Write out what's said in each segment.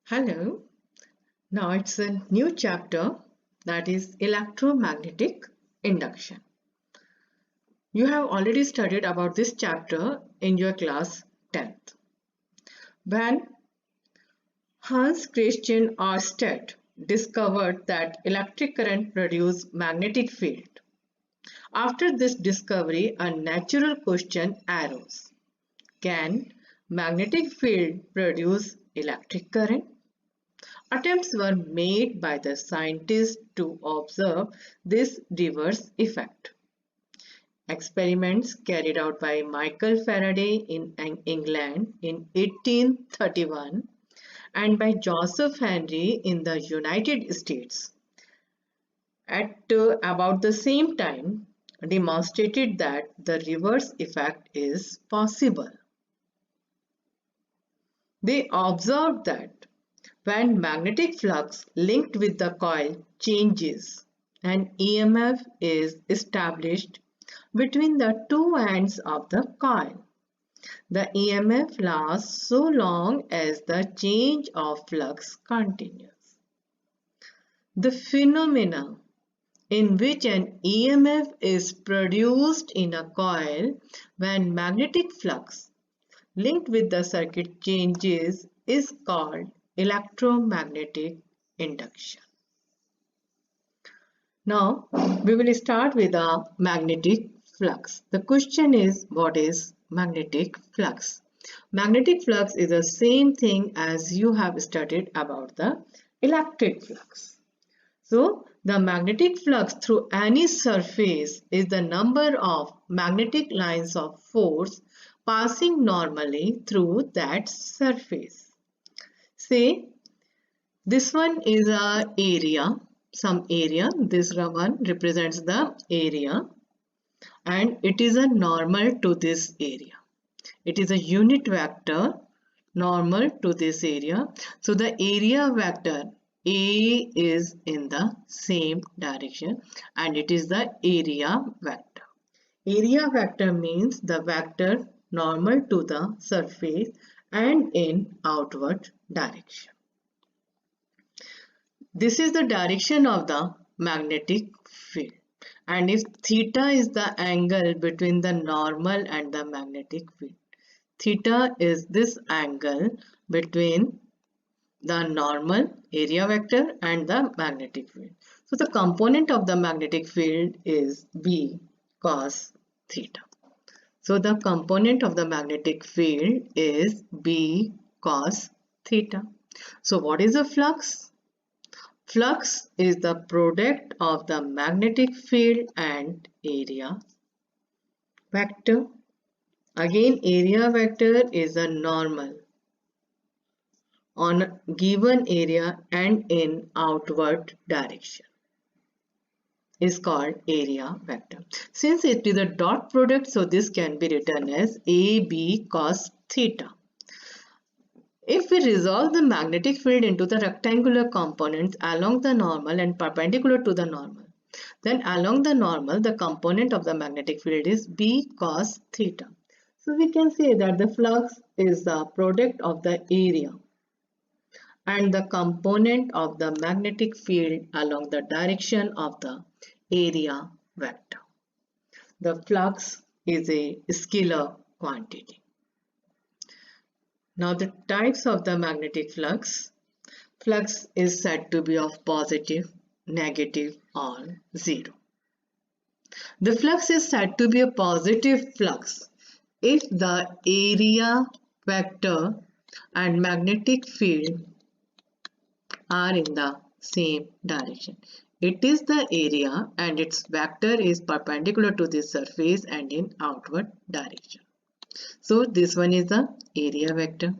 Hello, now it's a new chapter that is electromagnetic induction. You have already studied about this chapter in your class 10th. When Hans Christian Ørsted discovered that electric current produced magnetic field. After this discovery, a natural question arose. Can magnetic field produce electric current? Attempts were made by the scientists to observe this reverse effect. Experiments carried out by Michael Faraday in England in 1831 and by Joseph Henry in the United States at about the same time demonstrated that the reverse effect is possible. They observed that when magnetic flux linked with the coil changes, an EMF is established between the two ends of the coil. The EMF lasts so long as the change of flux continues. The phenomena in which an EMF is produced in a coil when magnetic flux linked with the circuit changes is called electromagnetic induction. Now, we will start with a magnetic flux. The question is, what is magnetic flux? Magnetic flux is the same thing as you have studied about the electric flux. So, the magnetic flux through any surface is the number of magnetic lines of force passing normally through that surface. Say, this one is a area, some area. This one represents the area and it is a normal to this area. It is a unit vector normal to this area. So the area vector A is in the same direction and it is the area vector. Area vector means the vector normal to the surface and in outward direction. This is the direction of the magnetic field. And if theta is the angle between the normal and the magnetic field, theta is this angle between the normal area vector and the magnetic field. So the component of the magnetic field is B cos theta. So the component of the magnetic field is B cos theta. So what is the flux? Flux is the product of the magnetic field and area vector. Again, area vector is a normal on a given area and in outward direction is called area vector. Since it is a dot product, so this can be written as AB cos theta. If we resolve the magnetic field into the rectangular components along the normal and perpendicular to the normal, then along the normal, the component of the magnetic field is B cos theta. So we can say that the flux is the product of the area and the component of the magnetic field along the direction of the area vector. The flux is a scalar quantity. Now the types of the magnetic flux. Flux is said to be of positive, negative or zero. The flux is said to be a positive flux if the area vector and magnetic field are in the same direction. It is the area and its vector is perpendicular to the surface and in outward direction. So this one is the area vector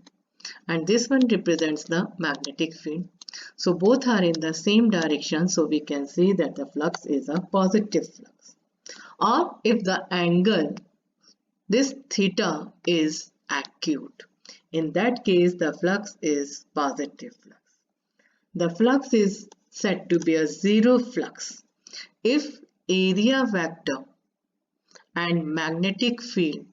and this one represents the magnetic field. So both are in the same direction, so we can say that the flux is a positive flux. Or if the angle, this theta is acute, in that case the flux is positive flux. The flux is said to be a zero flux if area vector and magnetic field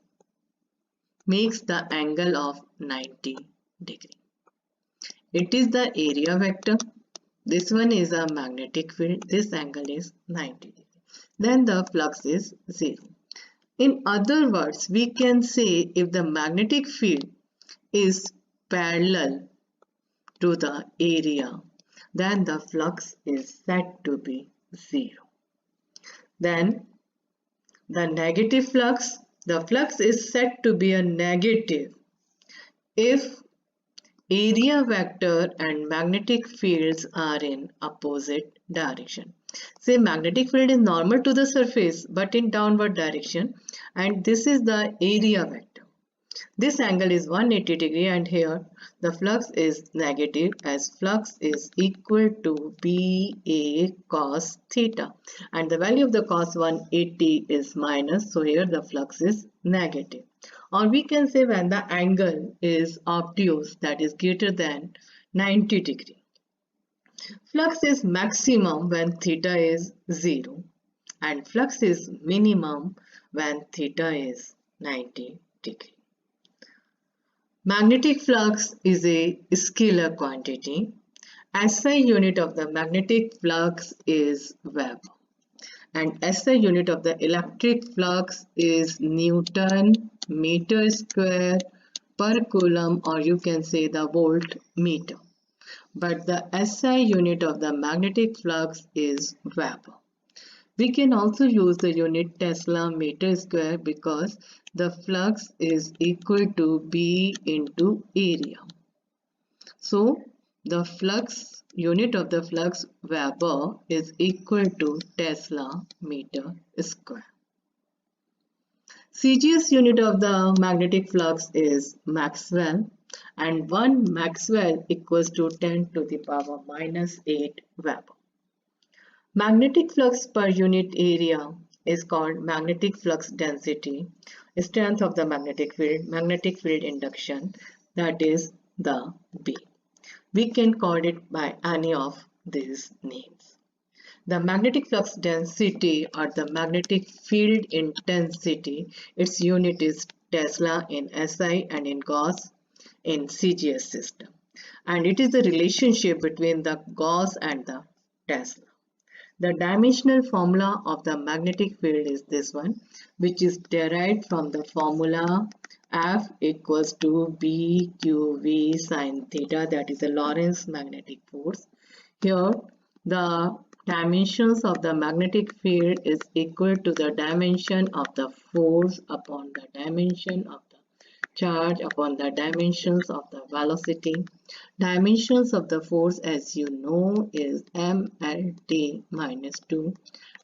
makes the angle of 90 degree. it is the area vector. This one is a magnetic field. This angle is 90 degree. Then the flux is 0. In other words, we can say if the magnetic field is parallel to the area, then the flux is said to be 0. Then the negative flux, the flux is said to be a negative if area vector and magnetic fields are in opposite direction. Say magnetic field is normal to the surface but in downward direction, and this is the area vector. This angle is 180 degree, and here the flux is negative as flux is equal to BA cos theta, and the value of the cos 180 is minus, so here the flux is negative. Or we can say when the angle is obtuse, that is greater than 90 degree. Flux is maximum when theta is 0 and flux is minimum when theta is 90 degree. Magnetic flux is a scalar quantity. SI unit of the magnetic flux is Weber, and SI unit of the electric flux is Newton meter square per coulomb, or you can say the volt meter. But the SI unit of the magnetic flux is Weber. We can also use the unit Tesla meter square because the flux is equal to B into area. So the flux unit of the flux Weber is equal to Tesla meter square. CGS unit of the magnetic flux is Maxwell, and 1 Maxwell equals to 10 to the power minus 8 Weber. Magnetic flux per unit area is called magnetic flux density, strength of the magnetic field induction, that is the B. We can call it by any of these names. The magnetic flux density or the magnetic field intensity, its unit is Tesla in SI and in Gauss in CGS system. And it is the relationship between the Gauss and the Tesla. The dimensional formula of the magnetic field is this one, which is derived from the formula F equals to BQV sine theta, that is the Lorentz magnetic force. Here the dimensions of the magnetic field is equal to the dimension of the force upon the dimension of the charge upon the dimensions of the velocity. Dimensions of the force, as you know, is mLT minus 2.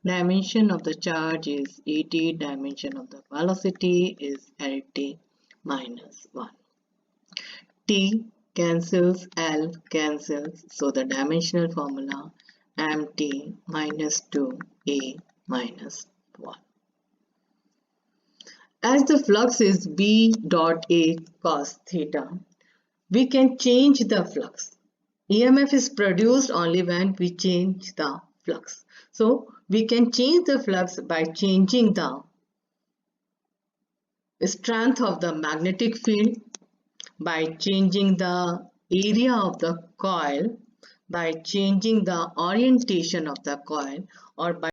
Dimension of the charge is ET. Dimension of the velocity is LT minus 1. T cancels, L cancels. So the dimensional formula MT minus 2 A minus 1. As the flux is B dot A cos theta, we can change the flux. EMF is produced only when we change the flux. So we can change the flux by changing the strength of the magnetic field, by changing the area of the coil, by changing the orientation of the coil, or by